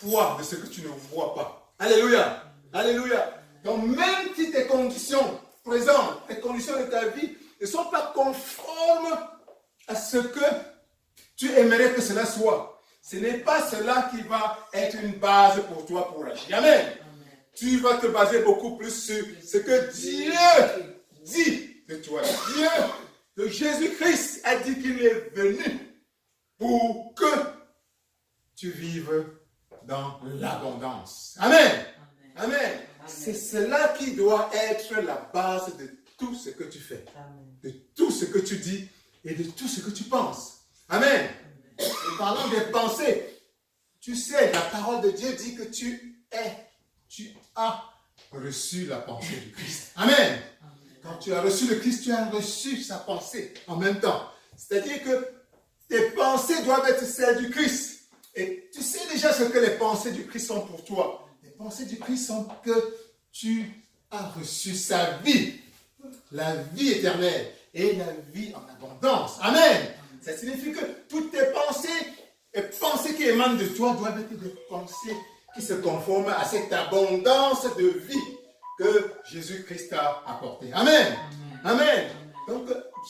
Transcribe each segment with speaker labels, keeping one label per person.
Speaker 1: foi de ce que tu ne vois pas. Alléluia. Alléluia. Donc même si tes conditions présentes, tes conditions de ta vie ne sont pas conformes à ce que tu aimerais que cela soit, ce n'est pas cela qui va être une base pour toi pour agir. Amen. Amen. Tu vas te baser beaucoup plus sur ce que Dieu dit de toi. Dieu, de Jésus-Christ, a dit qu'il est venu pour que tu vives dans l'abondance. Amen. Amen. Amen. C'est cela qui doit être la base de tout ce que tu fais, de tout ce que tu dis et de tout ce que tu penses. Amen. Et parlant des pensées, tu sais, la parole de Dieu dit que tu as reçu la pensée du Christ. Amen. Quand tu as reçu le Christ, tu as reçu sa pensée en même temps. C'est-à-dire que tes pensées doivent être celles du Christ. Et tu sais déjà ce que les pensées du Christ sont pour toi. Les pensées du Christ sont que tu as reçu sa vie, la vie éternelle et la vie en abondance. Amen. Ça signifie que toutes tes pensées et pensées qui émanent de toi doivent être des pensées qui se conforment à cette abondance de vie que Jésus-Christ a apportée. Amen. Amen. Donc,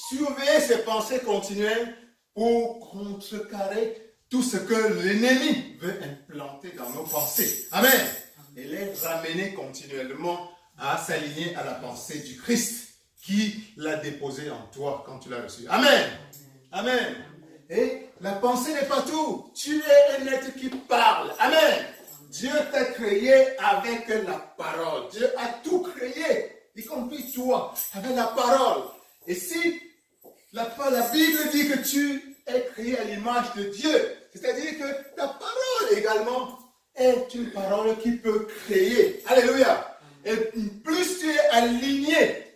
Speaker 1: surveillez ces pensées continuelles pour contrecarrer tout ce que l'ennemi veut implanter dans nos pensées. Amen. Et les ramener continuellement à s'aligner à la pensée du Christ qui l'a déposée en toi quand tu l'as reçu. Amen. Amen. Et la pensée n'est pas tout. Tu es un être qui parle. Amen. Dieu t'a créé avec la parole. Dieu a tout créé, y compris toi, avec la parole. Et si la Bible dit que tu es créé à l'image de Dieu, c'est-à-dire que ta parole également est une parole qui peut créer. Alléluia. Et plus tu es aligné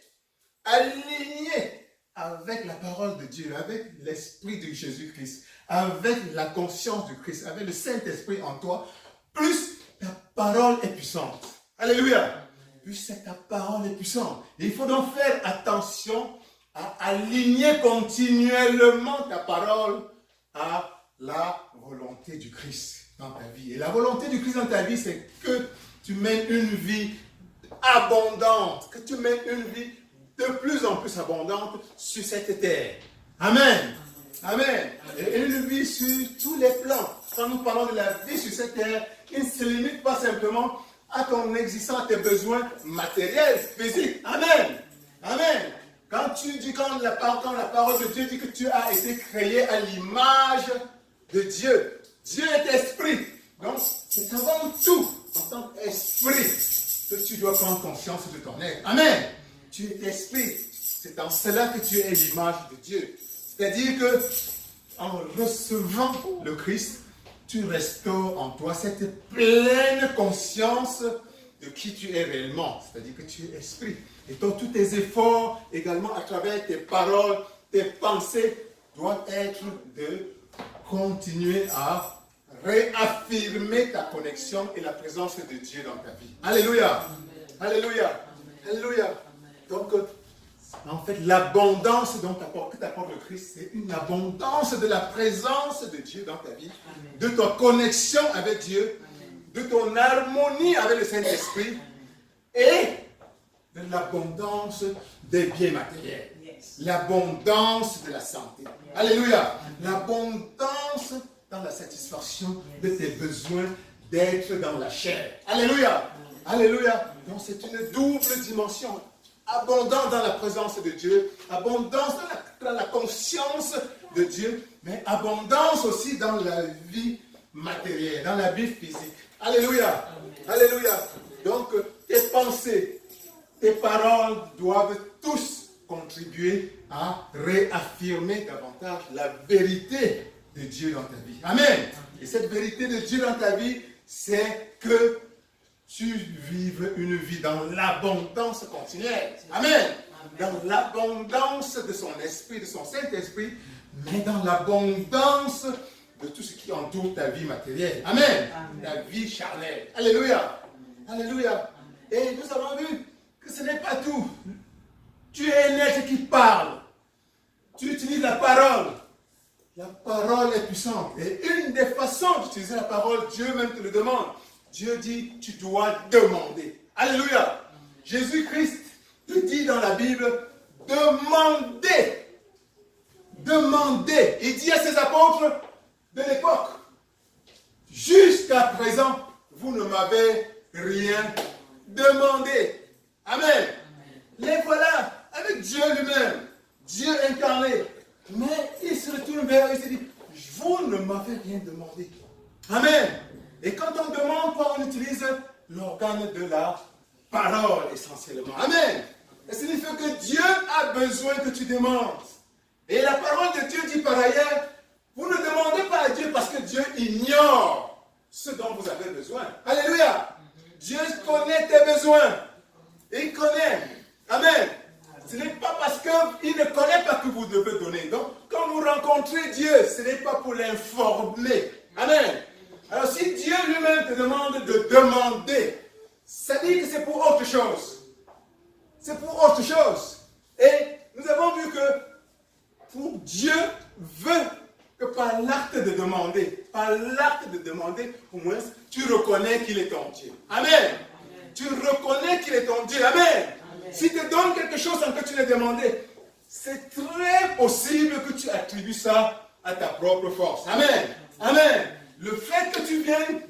Speaker 1: avec la parole de Dieu, avec l'esprit de Jésus-Christ, avec la conscience du Christ, avec le Saint-Esprit en toi, plus ta parole est puissante. Alléluia. Plus ta parole est puissante. Et il faut donc faire attention à aligner continuellement ta parole à la volonté du Christ dans ta vie. Et la volonté du Christ dans ta vie, c'est que tu mènes une vie abondante, que tu mènes une vie de plus en plus abondante sur cette terre. Amen. Amen. Et une vie sur tous les plans. Quand nous parlons de la vie sur cette terre, il ne se limite pas simplement à ton existence, à tes besoins matériels, physiques. Amen. Amen. Quand la parole de Dieu dit que tu as été créé à l'image de Dieu. Dieu est esprit. Donc, c'est avant tout, en tant qu'esprit, que tu dois prendre conscience de ton être. Amen. Tu es esprit. C'est dans cela que tu es l'image de Dieu. C'est-à-dire que, en recevant le Christ, tu restaures en toi cette pleine conscience de qui tu es réellement. C'est-à-dire que tu es esprit. Et donc, tous tes efforts, également à travers tes paroles, tes pensées, doivent être de continuer à réaffirmer ta connexion et la présence de Dieu dans ta vie. Alléluia. Alléluia. Alléluia. Donc, en fait, l'abondance que t'apporte le Christ, c'est une abondance de la présence de Dieu dans ta vie, de ta connexion avec Dieu, de ton harmonie avec le Saint-Esprit et de l'abondance des biens matériels, l'abondance de la santé. Alléluia. L'abondance dans la satisfaction de tes besoins d'être dans la chair. Alléluia. Alléluia. Donc c'est une double dimension. Abondance dans la présence de Dieu, abondance dans la conscience de Dieu, mais abondance aussi dans la vie matérielle, dans la vie physique. Alléluia. Alléluia. Donc tes pensées, tes paroles doivent tous contribuer à réaffirmer davantage la vérité de Dieu dans ta vie. Amen. Et cette vérité de Dieu dans ta vie, c'est que tu vives une vie dans l'abondance continuelle. Amen. Dans l'abondance de son esprit, de son Saint-Esprit, mais dans l'abondance de tout ce qui entoure ta vie matérielle. Amen. Ta vie charnelle. Alléluia. Alléluia. Et nous avons vu que ce n'est pas tout. Tu es un être qui parle. Tu utilises la parole. La parole est puissante. Et une des façons d'utiliser la parole, Dieu même te le demande. Dieu dit, tu dois demander. Alléluia. Jésus-Christ te dit dans la Bible, demandez. Demandez. Il dit à ses apôtres de l'époque, jusqu'à présent, vous ne m'avez rien demandé. Amen. Les voilà, avec Dieu lui-même, Dieu incarné. Mais il se retourne vers eux et se dit, vous ne m'avez rien demandé. Amen. Et quand on demande, on utilise l'organe de la parole essentiellement. Amen. Et ça signifie que Dieu a besoin que tu demandes. Et la parole de Dieu dit par ailleurs, vous ne demandez pas à Dieu parce que Dieu ignore ce dont vous avez besoin. Alléluia. Dieu connaît tes besoins. Il connaît. Amen. Ce n'est pas parce qu'il ne connaît pas que vous devez donner. Donc, quand vous rencontrez Dieu, ce n'est pas pour l'informer. Amen. Alors, si Dieu lui-même te demande de demander, ça dit que c'est pour autre chose. C'est pour autre chose. Et nous avons vu que pour Dieu veut que par l'acte de demander, au moins, tu reconnais qu'il est ton Dieu. Amen. Tu reconnais qu'il est ton Dieu. Amen. S'il te donne quelque chose sans que tu l'aies demandé, c'est très possible que tu attribues ça à ta propre force. Amen. Amen. Le fait que tu viennes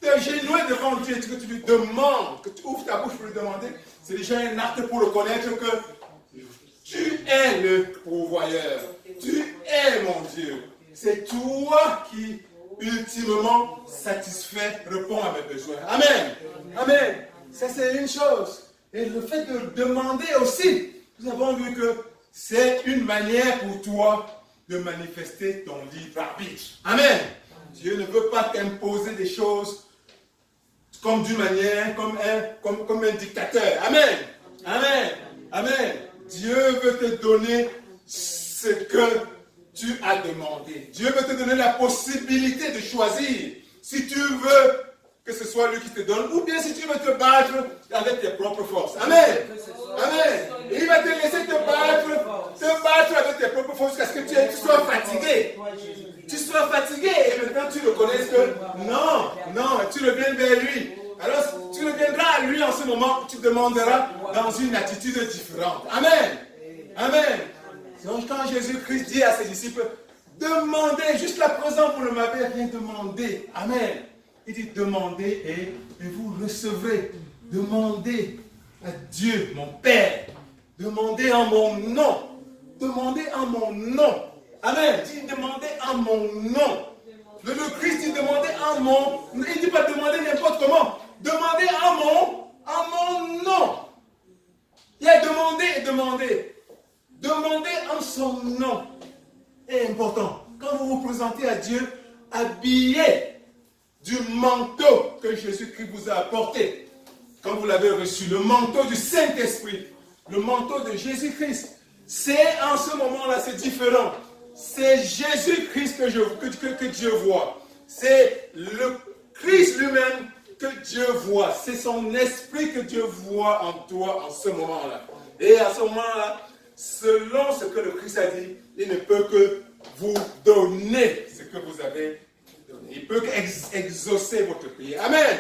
Speaker 1: te genouiller devant Dieu et que tu lui demandes, que tu ouvres ta bouche pour lui demander, c'est déjà un acte pour reconnaître que tu es le pourvoyeur. Tu es mon Dieu. C'est toi qui, ultimement, satisfait, répond à mes besoins. Amen. Amen. Ça, c'est une chose. Et le fait de demander aussi, nous avons vu que c'est une manière pour toi de manifester ton libre arbitre. Amen. Dieu ne veut pas t'imposer des choses comme d'une manière, comme un dictateur. Amen. Amen. Amen. Dieu veut te donner ce que tu as demandé. Dieu veut te donner la possibilité de choisir. Si tu veux que ce soit lui qui te donne, ou bien si tu veux te battre avec tes propres forces. Amen. Amen. Et il va te laisser te battre avec tes propres forces jusqu'à ce que tu sois fatigué. Tu sois fatigué et maintenant tu reconnaisses que non, tu reviens vers lui. Alors tu reviendras à lui en ce moment, tu demanderas dans une attitude différente. Amen. Amen. Donc quand Jésus-Christ dit à ses disciples, demandez, jusqu'à présent vous ne m'avez rien demandé. Amen. Il dit demandez et vous recevrez. Demandez à Dieu, mon Père. Demandez en mon nom. Demandez en mon nom. Amen. Il dit demandez en mon nom. Le Christ dit demandez en mon. Il ne dit pas demander n'importe comment. Demandez en mon nom. Il y a demander et demander. Demandez en son nom. C'est important. Quand vous vous présentez à Dieu, habillé du manteau que Jésus-Christ vous a apporté. Quand vous l'avez reçu, le manteau du Saint-Esprit, le manteau de Jésus-Christ. C'est en ce moment-là, c'est différent. C'est Jésus-Christ que Dieu voit. C'est le Christ lui-même que Dieu voit. C'est son esprit que Dieu voit en toi en ce moment-là. Et à ce moment-là, selon ce que le Christ a dit, il ne peut que vous donner ce que vous avez donné. Il peut exaucer votre prière. Amen.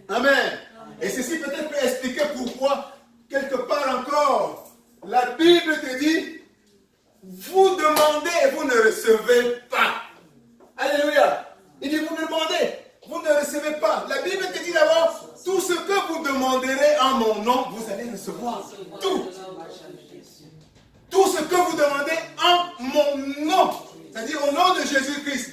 Speaker 1: Amen. Et ceci peut-être peut expliquer pourquoi, quelque part encore, la Bible te dit, vous demandez et vous ne recevez pas. Alléluia. Il dit, vous demandez, vous ne recevez pas. La Bible te dit d'abord, tout ce que vous demanderez en mon nom, vous allez recevoir. Tout. Tout ce que vous demandez en mon nom, c'est-à-dire au nom de Jésus-Christ,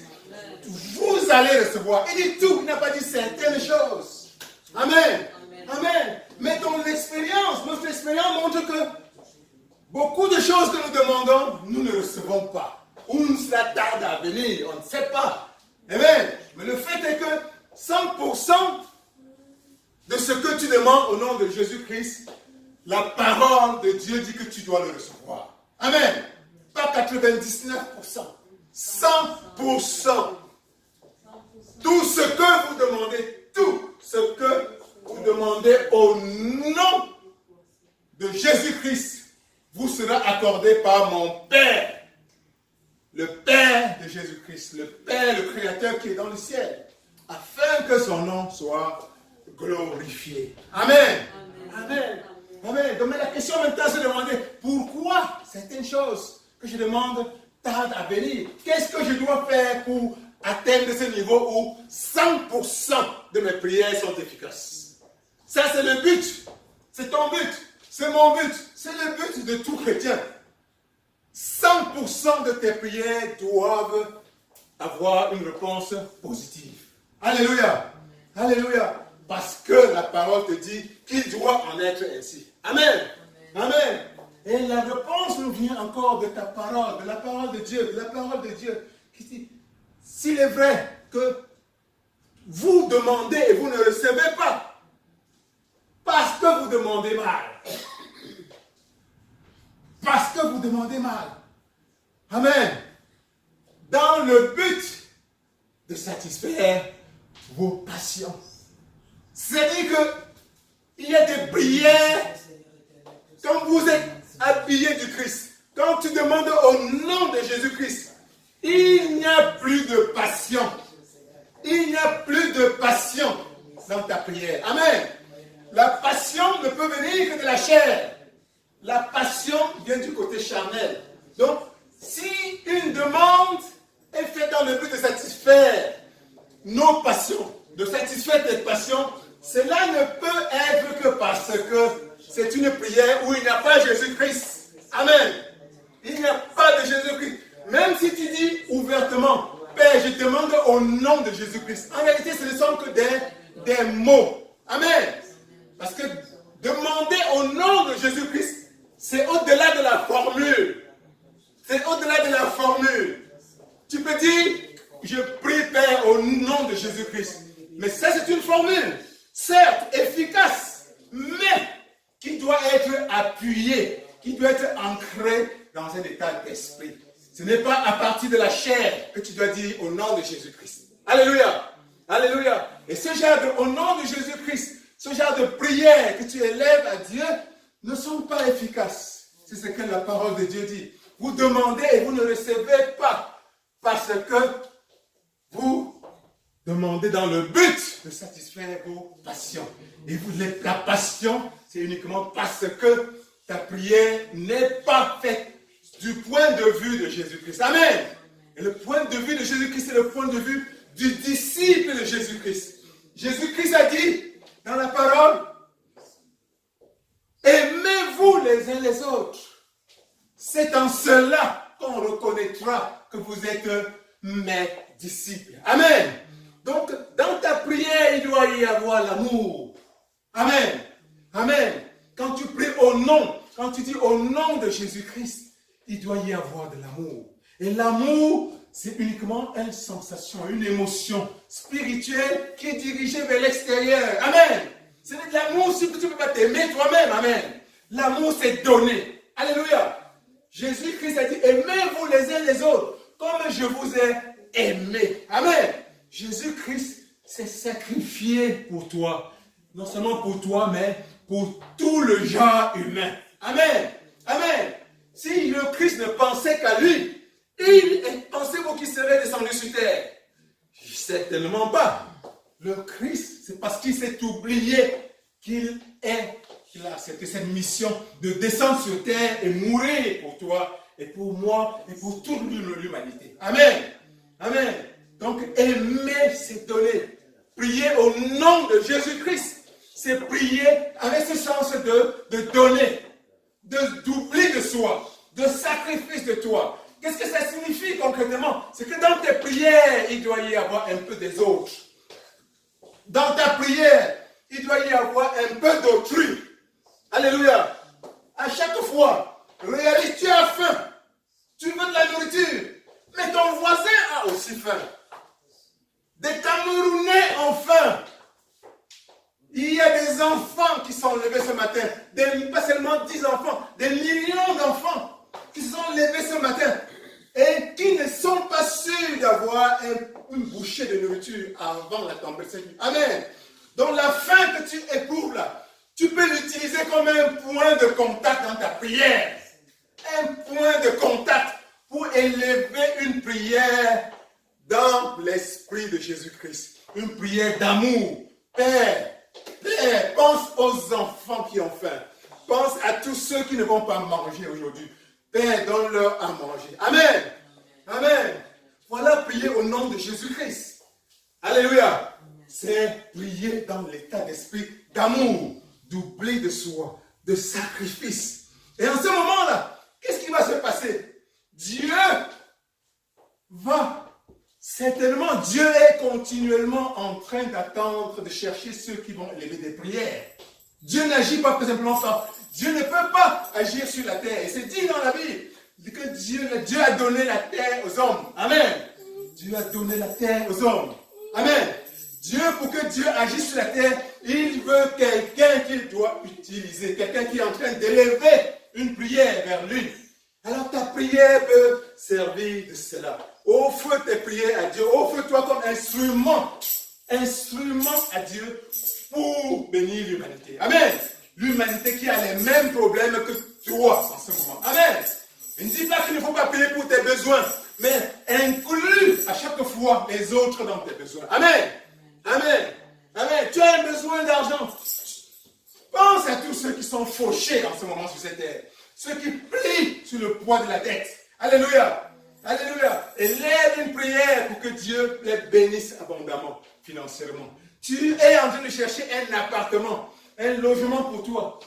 Speaker 1: vous allez recevoir. Il dit tout, il n'a pas dit certaines choses. Amen. Amen. Mais notre expérience montre que beaucoup de choses que nous demandons, nous ne recevons pas. Ou cela tarde à venir, on ne sait pas. Amen. Mais le fait est que 100% de ce que tu demandes au nom de Jésus-Christ, la parole de Dieu dit que tu dois le recevoir. Amen. Pas 99%. 100%. Tout ce que vous demandez, tout ce que vous demandez au nom de Jésus-Christ, vous sera accordé par mon Père. le Père de Jésus-Christ, le Père, le Créateur qui est dans le ciel, afin que son nom soit glorifié. Amen. Amen. Amen. Donc la question maintenant c'est de demander pourquoi certaines choses que je demande tardent à venir. Qu'est-ce que je dois faire pour atteindre ce niveau où 100% de mes prières sont efficaces? Ça c'est le but. C'est ton but. C'est mon but. C'est le but de tout chrétien. 100% de tes prières doivent avoir une réponse positive. Alléluia. Alléluia. Parce que la parole te dit qu'il doit en être ainsi. Amen. Amen. Et la réponse nous vient encore de ta parole, de la parole de Dieu, de la parole de Dieu, qui dit, s'il est vrai que vous demandez et vous ne recevez pas, parce que vous demandez mal. Parce que vous demandez mal. Amen. Dans le but de satisfaire vos passions. C'est-à-dire qu'il y a des prières, quand vous êtes habillé du Christ, quand tu demandes au nom de Jésus-Christ, il n'y a plus de passion. Il n'y a plus de passion dans ta prière. Amen. La passion ne peut venir que de la chair. La passion vient du côté charnel. Donc, si une demande est faite dans le but de satisfaire nos passions, de satisfaire tes passions, cela ne peut être que parce que c'est une prière où il n'y a pas Jésus-Christ. Amen. Il n'y a pas de Jésus-Christ. Même si tu dis ouvertement, Père, je te demande au nom de Jésus-Christ. En réalité, ce ne sont que des mots. Amen. Parce que demander au nom de Jésus-Christ, c'est au-delà de la formule. C'est au-delà de la formule. Tu peux dire, je prie Père au nom de Jésus-Christ. Mais ça, c'est une formule, certes efficace, mais qui doit être appuyée, qui doit être ancrée dans un état d'esprit. Ce n'est pas à partir de la chair que tu dois dire au nom de Jésus-Christ. Alléluia. Alléluia. Et ce genre de, au nom de Jésus-Christ, ce genre de prière que tu élèves à Dieu ne sont pas efficaces. C'est ce que la parole de Dieu dit. Vous demandez et vous ne recevez pas parce que vous demandez dans le but de satisfaire vos passions. Et la passion, c'est uniquement parce que ta prière n'est pas faite du point de vue de Jésus-Christ. Amen. Et le point de vue de Jésus-Christ, c'est le point de vue du disciple de Jésus-Christ. Jésus-Christ a dit dans la parole, aimez-vous les uns les autres. C'est en cela qu'on reconnaîtra que vous êtes mes disciples. Amen. Donc, dans ta prière, il doit y avoir l'amour. Amen. Amen. Quand tu pries au nom, quand tu dis au nom de Jésus-Christ, il doit y avoir de l'amour. Et l'amour, c'est uniquement une sensation, une émotion spirituelle qui est dirigée vers l'extérieur. Amen. C'est de l'amour si tu ne peux pas t'aimer toi-même. Amen. L'amour, c'est donné. Alléluia. Jésus-Christ a dit, aimez-vous les uns les autres comme je vous ai aimé. Amen. Jésus-Christ s'est sacrifié pour toi. Non seulement pour toi, mais pour tout le genre humain. Amen. Amen. Si le Christ ne pensait qu'à lui, pensez-vous qu'il serait descendu sur terre? Certainement pas. Le Christ, c'est parce qu'il s'est oublié qu'il a accepté cette mission de descendre sur terre et mourir pour toi et pour moi et pour toute l'humanité. Amen. Amen. Donc aimer, c'est donner. Prier au nom de Jésus-Christ, c'est prier avec ce sens de donner, d'oubli de soi, de sacrifice de toi. Qu'est-ce que ça signifie concrètement? C'est que dans tes prières, il doit y avoir un peu des autres. Dans ta prière, il doit y avoir un peu d'autrui. Alléluia. À chaque fois, réalise, tu as faim. Tu veux de la nourriture. Mais ton voisin a aussi faim. Des Camerounais ont faim. Il y a des enfants qui sont levés ce matin. Pas seulement 10 enfants, des millions d'enfants qui se sont levés ce matin et qui ne sont pas sûrs d'avoir une bouchée de nourriture avant la tempête cette nuit. Amen. Donc la faim que tu éprouves là, tu peux l'utiliser comme un point de contact dans ta prière. Un point de contact pour élever une prière dans l'esprit de Jésus-Christ. Une prière d'amour. Père, Père, pense aux enfants qui ont faim. Pense à tous ceux qui ne vont pas manger aujourd'hui. Père, donne-leur à manger. Amen. Amen. Voilà prier au nom de Jésus-Christ. Alléluia. C'est prier dans l'état d'esprit d'amour, d'oubli de soi, de sacrifice. Et en ce moment-là, qu'est-ce qui va se passer? Dieu est continuellement en train d'attendre, de chercher ceux qui vont élever des prières. Dieu n'agit pas tout simplement par... Dieu ne peut pas agir sur la terre. Et c'est dit dans la Bible que Dieu a donné la terre aux hommes. Amen. Dieu a donné la terre aux hommes. Amen. Dieu, pour que Dieu agisse sur la terre, il veut quelqu'un qu'il doit utiliser. Quelqu'un qui est en train d'élever une prière vers lui. Alors ta prière peut servir de cela. Offre tes prières à Dieu. Offre-toi comme instrument à Dieu pour bénir l'humanité. Amen. L'humanité qui a les mêmes problèmes que toi en ce moment. Amen. Il ne dit pas qu'il ne faut pas payer pour tes besoins, mais inclus à chaque fois les autres dans tes besoins. Amen. Amen. Amen. Tu as un besoin d'argent. Pense à tous ceux qui sont fauchés en ce moment sur cette terre. Ceux qui plient sur le poids de la dette. Alléluia. Alléluia. Et lève une prière pour que Dieu les bénisse abondamment, financièrement. Tu es en train de chercher un appartement, un logement pour toi.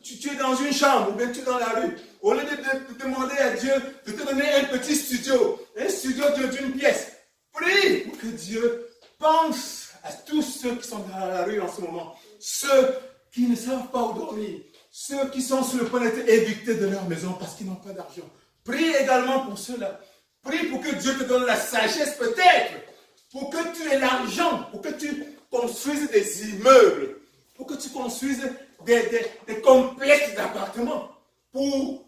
Speaker 1: Tu es dans une chambre ou bien tu es dans la rue. Au lieu de demander à Dieu de te donner un petit studio, un studio d'une pièce, prie pour que Dieu pense à tous ceux qui sont dans la rue en ce moment. Ceux qui ne savent pas où dormir. Ceux qui sont sur le point d'être évictés de leur maison parce qu'ils n'ont pas d'argent. Prie également pour ceux-là. Prie pour que Dieu te donne la sagesse peut-être. Pour que tu aies l'argent. Pour que tu construises des immeubles. Pour que tu construises des complexes d'appartements. Pour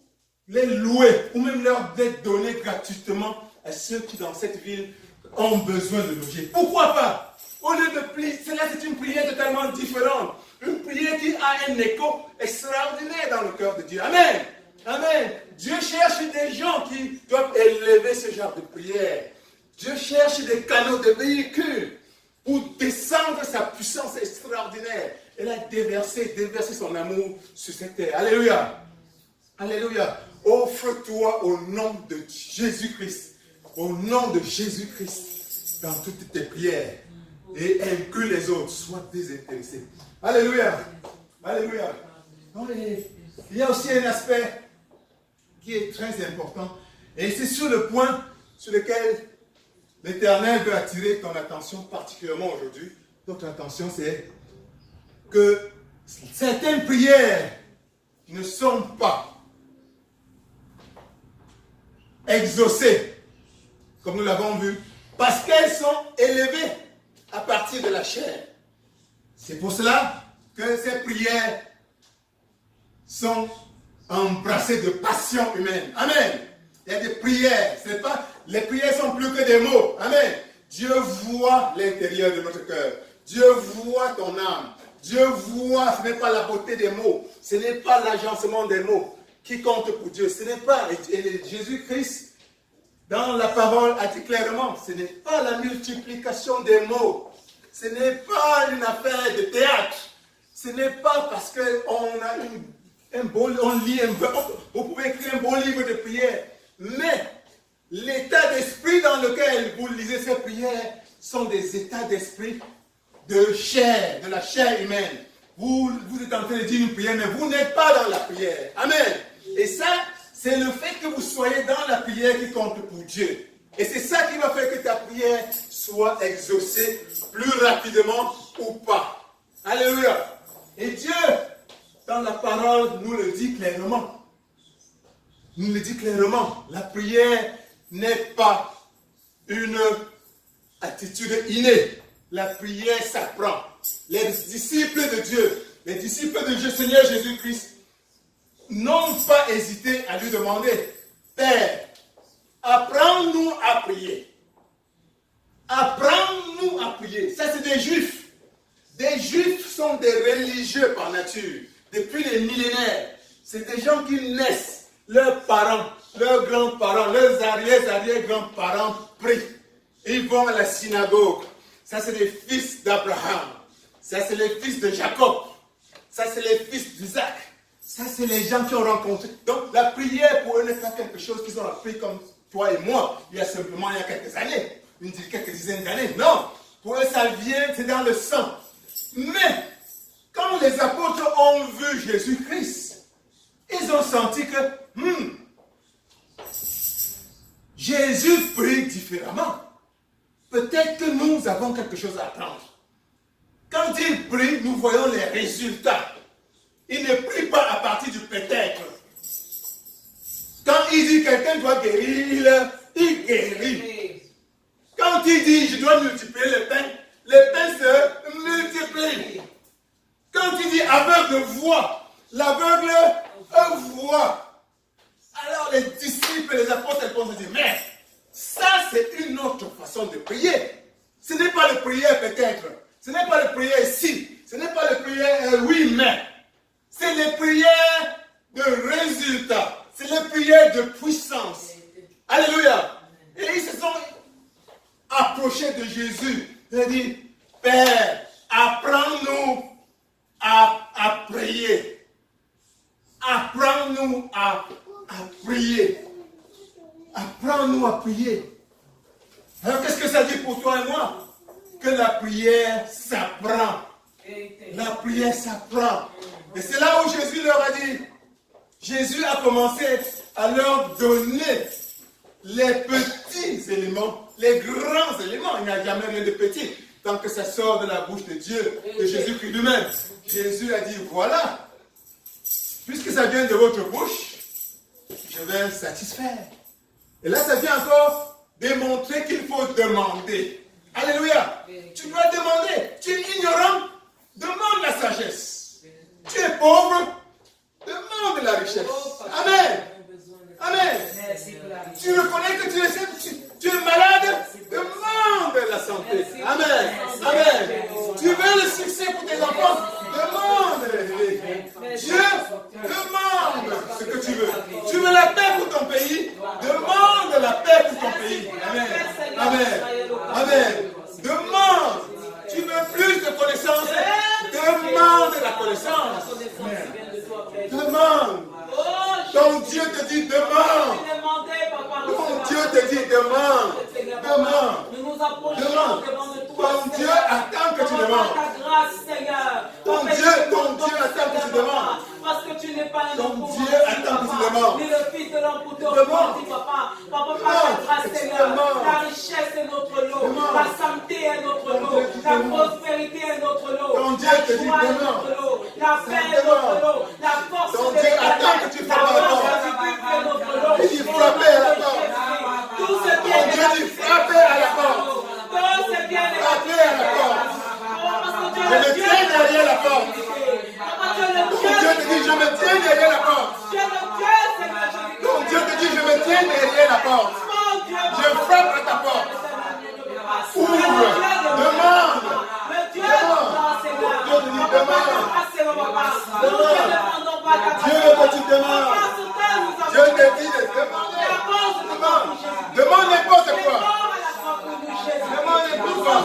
Speaker 1: les louer. Ou même leur donner gratuitement à ceux qui dans cette ville ont besoin de loger. Pourquoi pas? Au lieu de prier, cela c'est une prière totalement différente. Une prière qui a un écho extraordinaire dans le cœur de Dieu. Amen. Amen. Dieu cherche des gens qui doivent élever ce genre de prière. Dieu cherche des canaux de véhicules pour descendre sa puissance extraordinaire et la déverser son amour sur cette terre. Alléluia. Alléluia. Offre-toi au nom de Jésus-Christ. Au nom de Jésus-Christ dans toutes tes prières. Et inclus les autres. Sois désintéressé. Alléluia. Alléluia. Il y a aussi un aspect qui est très important. Et c'est sur le point sur lequel l'Éternel veut attirer ton attention particulièrement aujourd'hui. Donc l'attention c'est que certaines prières ne sont pas exaucées, comme nous l'avons vu, parce qu'elles sont élevées à partir de la chair. C'est pour cela que ces prières sont embrassées de passion humaine. Amen. Il y a des prières. Les prières sont plus que des mots. Amen. Dieu voit l'intérieur de notre cœur. Dieu voit ton âme. Dieu voit, ce n'est pas la beauté des mots. Ce n'est pas l'agencement des mots qui compte pour Dieu. Ce n'est pas, et Jésus-Christ, dans la parole, a dit clairement, ce n'est pas la multiplication des mots. Ce n'est pas une affaire de théâtre. Ce n'est pas parce qu'on a on lit vous pouvez écrire un bon livre de prière. Mais l'état d'esprit dans lequel vous lisez ces prières sont des états d'esprit de chair, de la chair humaine. Vous êtes en train de dire une prière, mais vous n'êtes pas dans la prière. Amen. Et ça, c'est le fait que vous soyez dans la prière qui compte pour Dieu. Et c'est ça qui va faire que ta prière soit exaucée plus rapidement ou pas. Alléluia. Et Dieu, dans la parole, nous le dit clairement. Nous le dit clairement. La prière n'est pas une attitude innée. La prière s'apprend. Les disciples de Dieu, les disciples de Dieu, Seigneur Jésus-Christ, n'ont pas hésité à lui demander, Père, apprends-nous à prier. Apprends-nous à prier. Ça, c'est des Juifs. Des Juifs sont des religieux par nature. Depuis les millénaires, c'est des gens qui naissent. Leurs parents leurs grands-parents, leurs arrière-grands-parents prient. Ils vont à la synagogue. Ça, c'est les fils d'Abraham. Ça, c'est les fils de Jacob. Ça, c'est les fils d'Isaac. Ça, c'est les gens qui ont rencontré. Donc, la prière pour eux n'est pas quelque chose qu'ils ont appris comme toi et moi, il y a quelques années, quelques dizaines d'années. Non, pour eux, ça vient, c'est dans le sang. Mais, quand les apôtres ont vu Jésus-Christ, ils ont senti que, Jésus prie différemment. Peut-être que nous avons quelque chose à apprendre. Quand il prie, nous voyons les résultats. Il ne prie pas à partir du peut-être. Quand il dit quelqu'un doit guérir, il guérit. Quand il dit je dois multiplier le pain se multiplie. Quand il dit aveugle voit, l'aveugle voit. Alors les disciples et les apôtres vont se dire, mais ça c'est une autre façon de prier. Ce n'est pas le prière peut-être. Ce n'est pas le prière si. Ce n'est pas le prière oui mais. C'est les prières de résultat. C'est les prières de puissance. Alléluia. Et ils se sont approchés de Jésus. Ils ont dit, Père, apprends-nous à prier. Apprends-nous à prier. Apprends-nous à prier. Alors qu'est-ce que ça dit pour toi et moi? Que la prière s'apprend. La prière s'apprend. Et c'est là où Jésus leur a dit, Jésus a commencé à leur donner les petits éléments, les grands éléments. Il n'y a jamais rien de petit tant que ça sort de la bouche de Dieu, de Jésus-Christ lui-même. Jésus a dit, voilà, puisque ça vient de votre bouche, je vais satisfaire. Et là, ça vient encore démontrer qu'il faut demander. Alléluia. Tu dois demander. Tu es ignorant, demande la sagesse. Tu es pauvre, demande la richesse. Amen. Amen. Tu reconnais que tu es malade, demande la santé. Amen. Amen. Tu veux le succès pour tes enfants, demande. Dieu demande ce que tu veux. Tu veux la paix pour ton pays, demande la paix pour ton pays. Amen. Amen. Amen. Demande. Tu veux plus de connaissances, demande la connaissance. Demande. Ton Dieu te dit demande. Ton Dieu te dit demande. Demande. Demande. Ton Dieu attend que tu demandes. Ton Dieu attend que tu demandes.
Speaker 2: Parce que tu n'es pas un homme
Speaker 1: ton Dieu attend que tu demandes.
Speaker 2: ni le fils de l'homme pour te repentir, papa. Papa, par ta grâce, Seigneur, la richesse est notre lot, la santé est notre lot, la prospérité est notre lot,
Speaker 1: Ton Dieu te dit
Speaker 2: la joie est notre lot, la paix est notre lot, la force
Speaker 1: ton
Speaker 2: de
Speaker 1: Dieu attend que tu frappes à la porte.
Speaker 2: est notre lot.
Speaker 1: Il dit frapper à la porte.
Speaker 2: Tout ce qui
Speaker 1: Ton Dieu dit frapper à la porte.
Speaker 2: tout ce qui est
Speaker 1: Frapper à la porte. Je me tiens derrière la porte. Ton Dieu te dit, je me tiens derrière la porte. Ton Dieu te dit, je me tiens derrière la porte. Je frappe à ta porte. Ouvre. Demande. Dieu te dit, demande. Dieu te dit, demande. Dieu te dit de demander. Demande. Demande n'importe quoi. Demande n'importe quoi.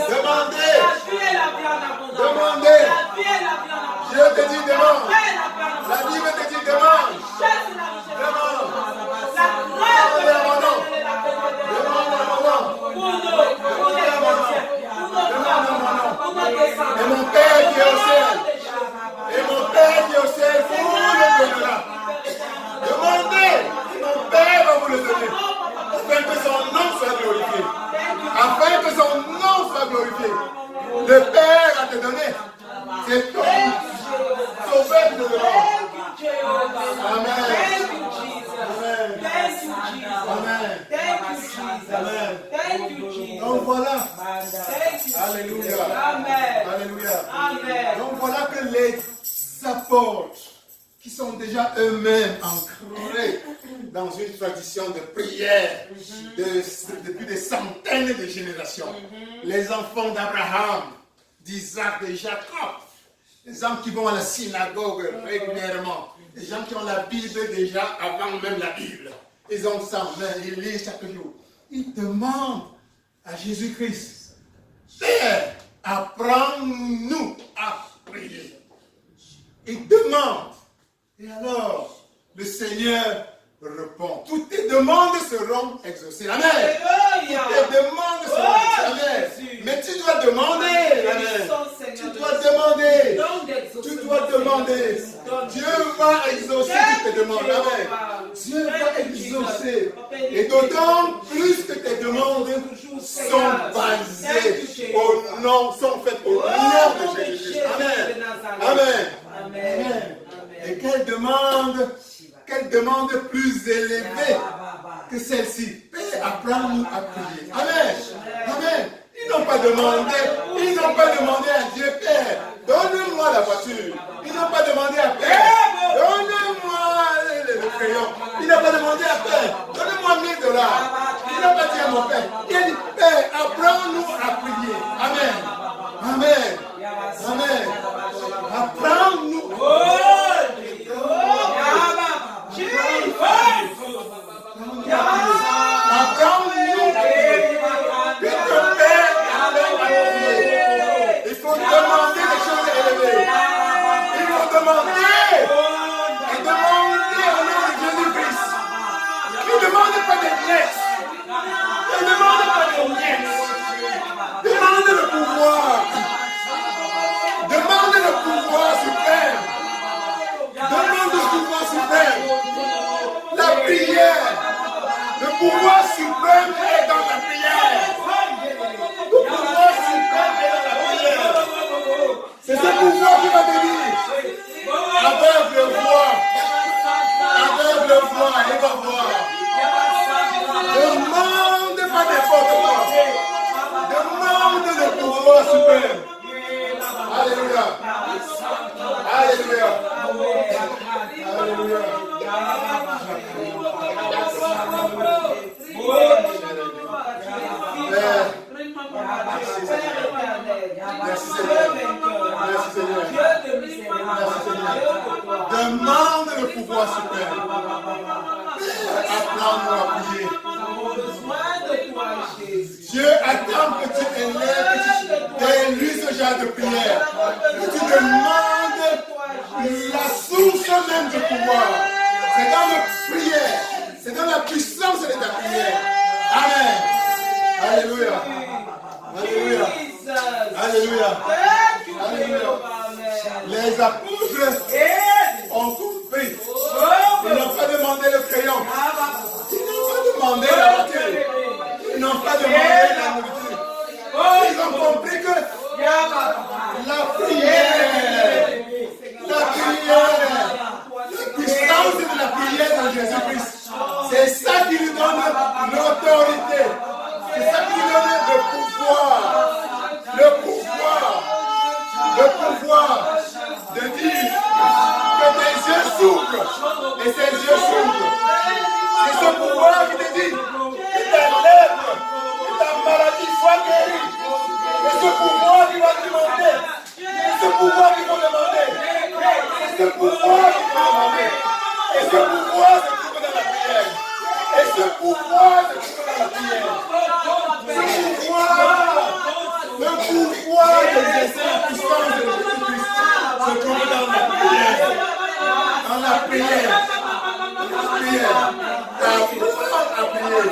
Speaker 1: Demandez. Demandez. Dieu te dit demande. La Bible te dit demande. Demande. Demandez à mon nom. Demandez à mon nom. Demandez à mon nom. Demandez à mon nom. Et mon Père qui est au ciel. Et mon Père qui est au ciel vous le donnera. Demandez. Et mon Père va vous le donner. Afin que son nom soit glorifié. Afin que son nom soit glorifié. Le Père a te donné. C'est ton sauveur qui te demande. Amen. Amen. Amen. Donc voilà. Alléluia. Alléluia. Donc voilà que les apôtres, qui sont déjà eux-mêmes ancrés dans une tradition de prière depuis des centaines de générations. Les enfants d'Abraham, d'Isaac, de Jacob, Les gens qui vont à la synagogue régulièrement. Les gens qui ont la Bible déjà avant même la Bible. Ils ont ça en main, ils lisent chaque jour. Ils demandent à Jésus-Christ, Père, apprends-nous à prier. Ils demandent. Et alors, le Seigneur répond. Toutes tes demandes seront exaucées. Amen. Toutes tes demandes seront exaucées. Amen. Mais tu dois demander. Amen. Tu dois demander. Tu dois demander. Dieu va exaucer toutes tes demandes. Amen. Dieu va exaucer. Et d'autant plus que tes demandes sont basées au nom, sont faites au nom de Jésus. Amen. Amen. Amen. Et quelle demande plus élevée que celle-ci. Père, apprends-nous à prier. Amen. Amen. Ils n'ont pas demandé à Dieu, Père, donne-moi la voiture. Ils n'ont pas demandé à Père, donne-moi le crayon. Ils n'ont pas demandé à Père, donne-moi 1000 $. Ils n'ont pas dit à mon Père. Il a dit, Père, apprends-nous à prier. Amen. Amen. Amen. Apprends-nous. Apprends-nous. Il faut demander des choses élevées. Il faut demander. Et demander au nom de Jésus-Christ. Ne demande pas des miettes. Ne demande pas des miettes. Demande le pouvoir. Demande le pouvoir suprême. Demande le pouvoir suprême. La prière. Le pouvoir suprême est dans la prière. Le pouvoir suprême est dans la prière. C'est ce pouvoir qui va te dire. Aveugle voix. Aveugle voix. Il va voir. Demande pas n'importe quoi. Demande le pouvoir suprême. Alléluia. Alléluia. Alléluia. Merci Seigneur. Merci Seigneur. Merci Seigneur. Demande le pouvoir suprême. Apprends-nous à prier. Dieu attend que tu élèves, que tu élues ce genre de prière. Que tu demandes la source même du pouvoir. C'est dans la prière. C'est dans la puissance de ta prière. Amen. Alléluia. Alléluia. Alléluia. Alléluia. Les apôtres ont compris. Ils n'ont pas demandé le crayon. Ils n'ont pas demandé la voiture. Ils n'ont pas demandé la nourriture. Ils ont compris que la prière, la puissance de la prière de Jésus-Christ, c'est ça qui lui donne l'autorité. C'est ça qui lui donne le pouvoir de dire que tes yeux s'ouvrent et ses yeux s'ouvrent. C'est ce pouvoir qui te dit que ta lèvre, que ta maladie soit guérie. C'est ce pouvoir qui va demander. C'est ce pouvoir qu'il faut demander. C'est ce pouvoir qu'il faut demander. Et ce pouvoir se trouve dans la prière. Et ce pouvoir se trouve dans la prière. Le pouvoir d'exercer la puissance de Jésus-Christ se trouve dans la prière. Dans la prière. Dans la prière. Apprends à prier.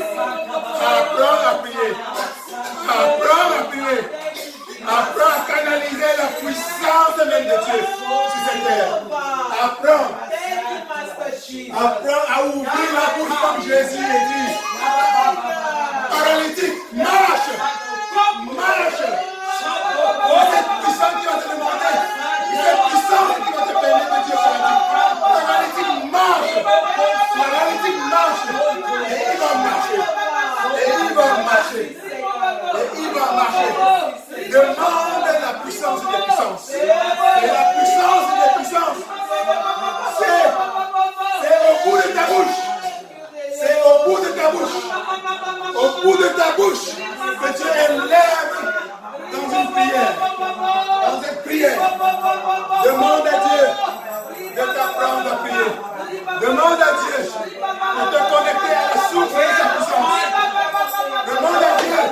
Speaker 1: Apprends à prier. Apprends à prier. Apprends à canaliser la puissance même de Dieu sur cette terre. Apprends. Apprends à ouvrir la bouche comme Jésus le dit. Paralytique, marche. Marche. Oh, cette puissance qui va te demander. Cette puissance qui va te permettre de Dieu paralytique, marche. Paralytique, marche. Et il va marcher. Et il va marcher. Et il va marcher. Demande la puissance des puissances. Et la puissance des puissances. C'est au bout de ta bouche. C'est au bout de ta bouche. Au bout de ta bouche. Que tu élèves dans une prière. Dans une prière. Demande à Dieu de t'apprendre à prier. Demande à Dieu de te connecter à la source de sa puissance. Demande à Dieu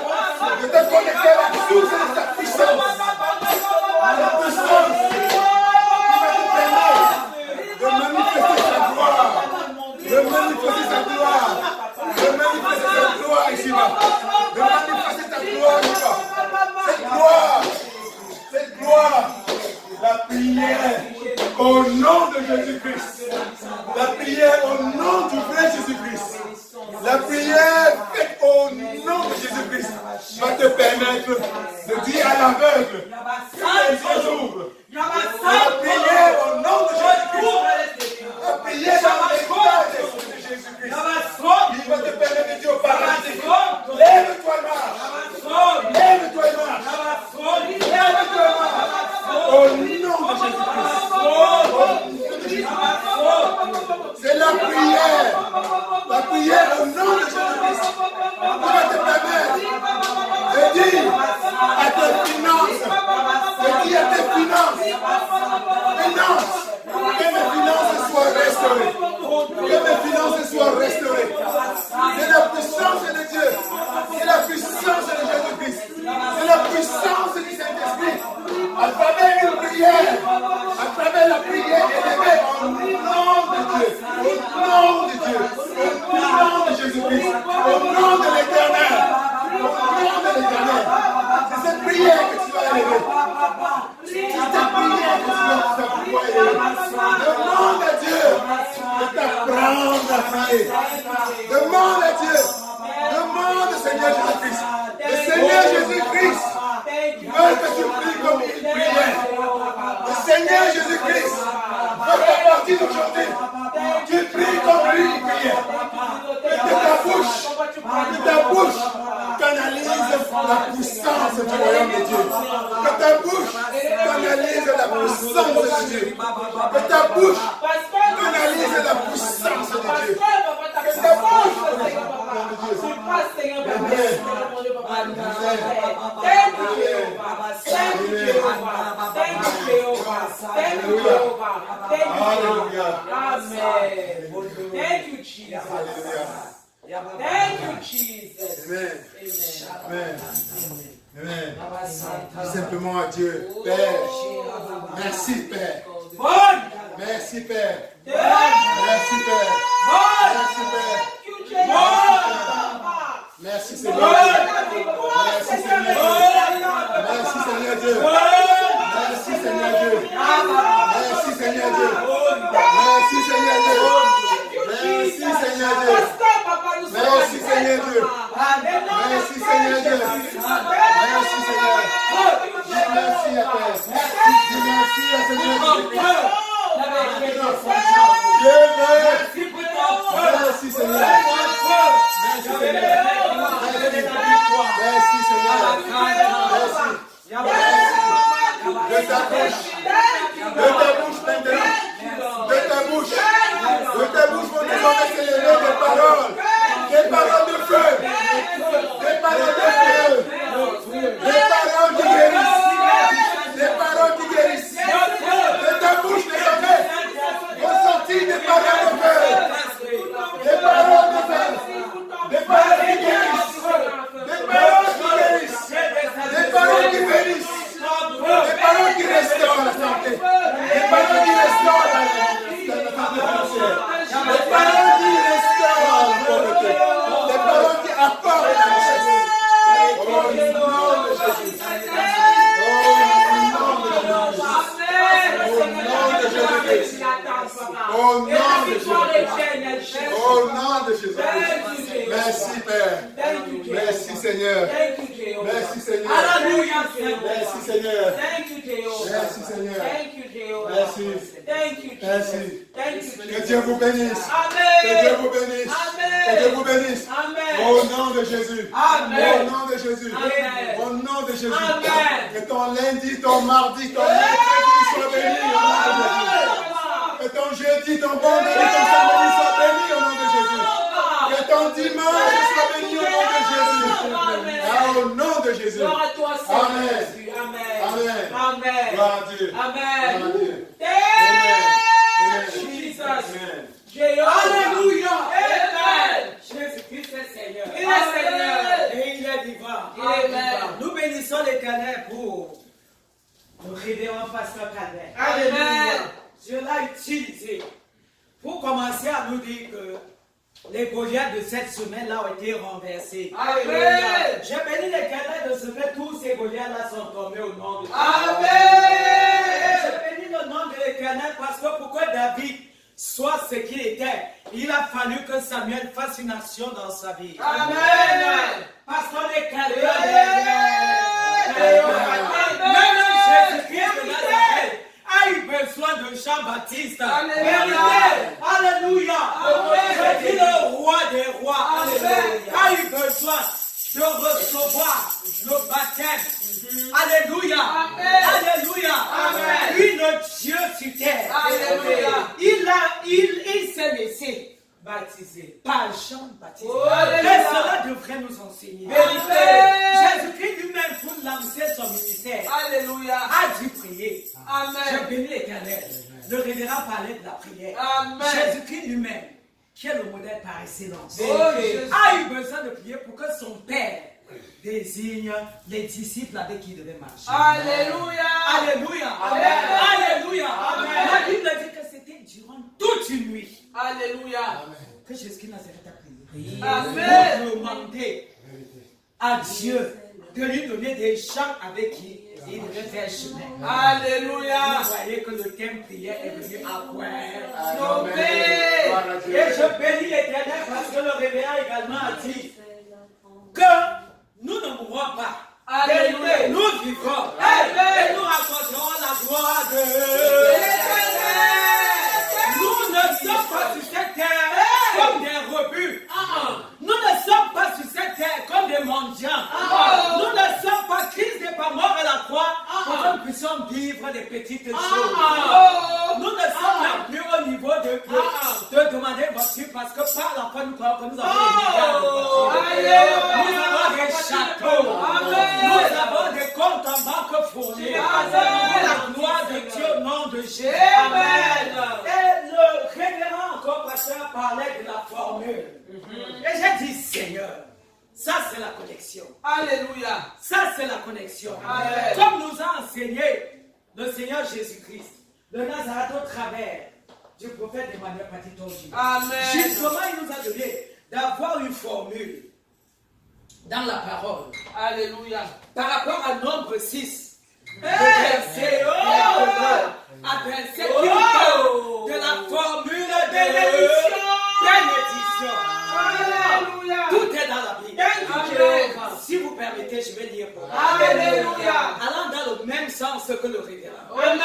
Speaker 1: de te connecter à la source de sa puissance. La puissance qui va te permettre de manifester sa gloire. De manifester sa gloire. De manifester sa gloire ici-bas. De manifester ta gloire ici-bas. Cette gloire, la prière au nom de Jésus-Christ. La prière au nom du vrai Jésus-Christ. La prière faite au nom de Jésus-Christ va te permettre de dire à l'aveugle que les yeux s'ouvrent. La prière au nom de Jésus-Christ. La prière dans l'héritage de Jésus-Christ. Il va te permettre de dire au paralytique, lève-toi et marche. Lève-toi et marche. Lève-toi et marche. Au nom de Jésus-Christ. C'est la prière. La prière au nom de Jésus-Christ qui va te permettre de dire à tes finances, que mes finances soient restaurées. Que mes finances soient restaurées. C'est la puissance de Dieu. C'est la puissance de Jésus-Christ. C'est la puissance du Saint-Esprit. À travers une prière, à travers la prière élevée au nom de Dieu, au nom de Dieu, au nom de Jésus-Christ, au nom de l'Éternel, au nom de l'Éternel. C'est cette prière que tu vas élever. C'est cette prière que tu vas élever. Demande à Dieu de t'apprendre à prier. Demande à Dieu. Demande au Seigneur Jésus-Christ. Le Seigneur Jésus-Christ veut que tu pries comme il priait. Le Seigneur Jésus-Christ veut qu'à partir d'aujourd'hui, tu pries comme lui il priait. Que ta bouche canalise la puissance du royaume de Dieu. Que ta bouche canalise la puissance de Dieu. Que ta bouche canalise la puissance de Dieu. Que ta bouche
Speaker 2: Thank you, Jesus. Thank you, Jesus.
Speaker 1: Amen. Amen. Amen. Dis simplement à Dieu, Père, merci Père. Merci Père. Merci Père. Merci Père. Merci Seigneur. Merci Seigneur. Merci Seigneur Dieu. Merci Seigneur Dieu. Merci Seigneur Dieu. Merci Seigneur Dieu. Merci Seigneur Dieu. Merci Seigneur Dieu. Merci Seigneur Dieu. Merci Seigneur. Dis merci à Père. Dis merci à Seigneur Dieu. Merci Seigneur. Merci Seigneur. Merci Seigneur. Merci. De ta bouche maintenant. De ta bouche vont désormais s'élever des paroles de feu. Des paroles de feu. Des paroles qui guérissent. Des paroles qui guérissent. De ta bouche désormais vont sortir des paroles de feu. Des paroles de feu. Des paroles qui guérissent. Des paroles qui guérissent. Des paroles qui bénissent. Des paroles qui restaurent la santé. Des paroles qui restaurent la santé financière. Des paroles qui restaurent la pauvreté. Des paroles qui apportent la richesse. Au nom de Jésus. Au nom de Jésus. Au nom de Jésus. Merci Père. Merci Seigneur. Merci Seigneur. Merci Seigneur. Merci Seigneur. Merci. Merci. Que Dieu vous bénisse. Que Dieu vous bénisse. Que Dieu vous bénisse. Au nom de Jésus. Au nom de Jésus. Au nom de Jésus. Que ton lundi, ton mardi, ton mercredi soit béni au nom de Jésus. Que ton jeudi, ton vendredi, ton samedi soit béni au nom de Jésus. Que ton dimanche soit béni au nom de Jésus. Ah, au nom de Jésus.
Speaker 2: Gloire à toi, Seigneur
Speaker 1: Amen.
Speaker 2: Jésus. Amen.
Speaker 1: Amen.
Speaker 2: Amen.
Speaker 1: Gloire à Dieu.
Speaker 2: Amen.
Speaker 1: Gloire à Dieu.
Speaker 2: Amen. Jesus.
Speaker 1: Amen.
Speaker 2: Alléluia. Amen.
Speaker 3: Jésus-Christ est Seigneur.
Speaker 2: Il est Seigneur.
Speaker 3: Et il est vivant.
Speaker 2: Amen.
Speaker 3: Nous bénissons l'Éternel pour le révérend pasteur Calvin.
Speaker 2: Amen.
Speaker 3: Dieu l'a utilisé pour commencer à nous dire que les Goliaths de cette semaine-là ont été renversés.
Speaker 2: Amen.
Speaker 3: J'ai béni l'Éternel de ce que tous ces Goliaths-là sont tombés au nom de Dieu.
Speaker 2: Amen.
Speaker 3: J'ai béni le nom de l'Éternel parce que pour que David soit ce qu'il était, il a fallu que Samuel fasse une action dans sa vie.
Speaker 2: Amen.
Speaker 3: Parce qu'on est calé.
Speaker 2: Amen.
Speaker 3: Même Jésus-Christ de Nazareth a eu besoin de Jean-Baptiste.
Speaker 2: Alléluia.
Speaker 3: Alléluia. Je dis le roi des rois.
Speaker 2: Amen.
Speaker 3: A eu besoin de recevoir le baptême. Alléluia.
Speaker 2: Amen.
Speaker 3: Alléluia.
Speaker 2: Amen.
Speaker 3: Puis le Dieu sur terre.
Speaker 2: Alléluia.
Speaker 3: Il s'est laissé baptiser par Jean-Baptiste.
Speaker 2: Oh,
Speaker 3: Et
Speaker 2: alléluia.
Speaker 3: cela devrait nous enseigner.
Speaker 2: Vérité.
Speaker 3: Jésus-Christ lui-même, pour lancer son ministère,
Speaker 2: Alléluia.
Speaker 3: a dû prier. Je
Speaker 2: Amen.
Speaker 3: bénis l'Éternel. Le révérend parlait de la prière.
Speaker 2: Amen.
Speaker 3: Jésus-Christ lui-même, qui est le modèle par excellence,
Speaker 2: Oh, Jésus.
Speaker 3: a eu besoin de prier pour que son Père désigne les disciples avec qui il devait marcher.
Speaker 2: Alléluia.
Speaker 3: Alléluia.
Speaker 2: Amen.
Speaker 3: Alléluia.
Speaker 2: Amen.
Speaker 3: La Bible dit que c'était durant toute une nuit
Speaker 2: Alléluia.
Speaker 3: que Jésus-Christ Nazareth a prié.
Speaker 2: Amen.
Speaker 3: Pour demander à Dieu de lui donner des gens avec qui il devait faire chemin.
Speaker 2: Alléluia.
Speaker 3: Vous voyez que le thème prière est venu à point.
Speaker 2: Sauvé.
Speaker 3: Et je bénis l'Éternel parce que le révérend également a dit que nous ne mourrons pas.
Speaker 2: Alléluia.
Speaker 3: Nous vivrons.
Speaker 2: Amen.
Speaker 3: Et nous raconterons la gloire de
Speaker 2: L'éternel.
Speaker 3: Nous ne sommes pas sur cette terre comme des rebuts. Nous ne sommes pas sur cette terre comme des mendiants. Nous ne sommes pas Christ n'est pas mort à la croix pour que nous puissions vivre des petites choses. Nous ne sommes même plus au niveau de demander voiture parce que par la foi nous croyons que nous avons des milliards de voitures. Nous avons des châteaux. Nous avons des comptes en banque fournis. Pour la gloire de Dieu au nom de Jésus.
Speaker 2: Amen.
Speaker 3: Et le révérend encore pasteur parlait de la formule. Et j'ai dit Seigneur, ça c'est la connexion.
Speaker 2: Alléluia.
Speaker 3: Ça c'est la connexion.
Speaker 2: Amen.
Speaker 3: Comme nous a enseigné le Seigneur Jésus-Christ, de Nazareth au travers du prophète Emmanuel Patitonji.
Speaker 2: Amen.
Speaker 3: Justement, il nous a donné d'avoir une formule dans la parole.
Speaker 2: Alléluia.
Speaker 3: Par rapport à Nombre 6,
Speaker 2: Verset
Speaker 3: à verset qui parle de la formule de bénédiction.
Speaker 2: Alléluia.
Speaker 3: Tout est dans la Bible.
Speaker 2: Amen.
Speaker 3: Si vous permettez, je vais lire pour vous.
Speaker 2: Alléluia.
Speaker 3: Allant dans le même sens que le révérend.
Speaker 2: Amen.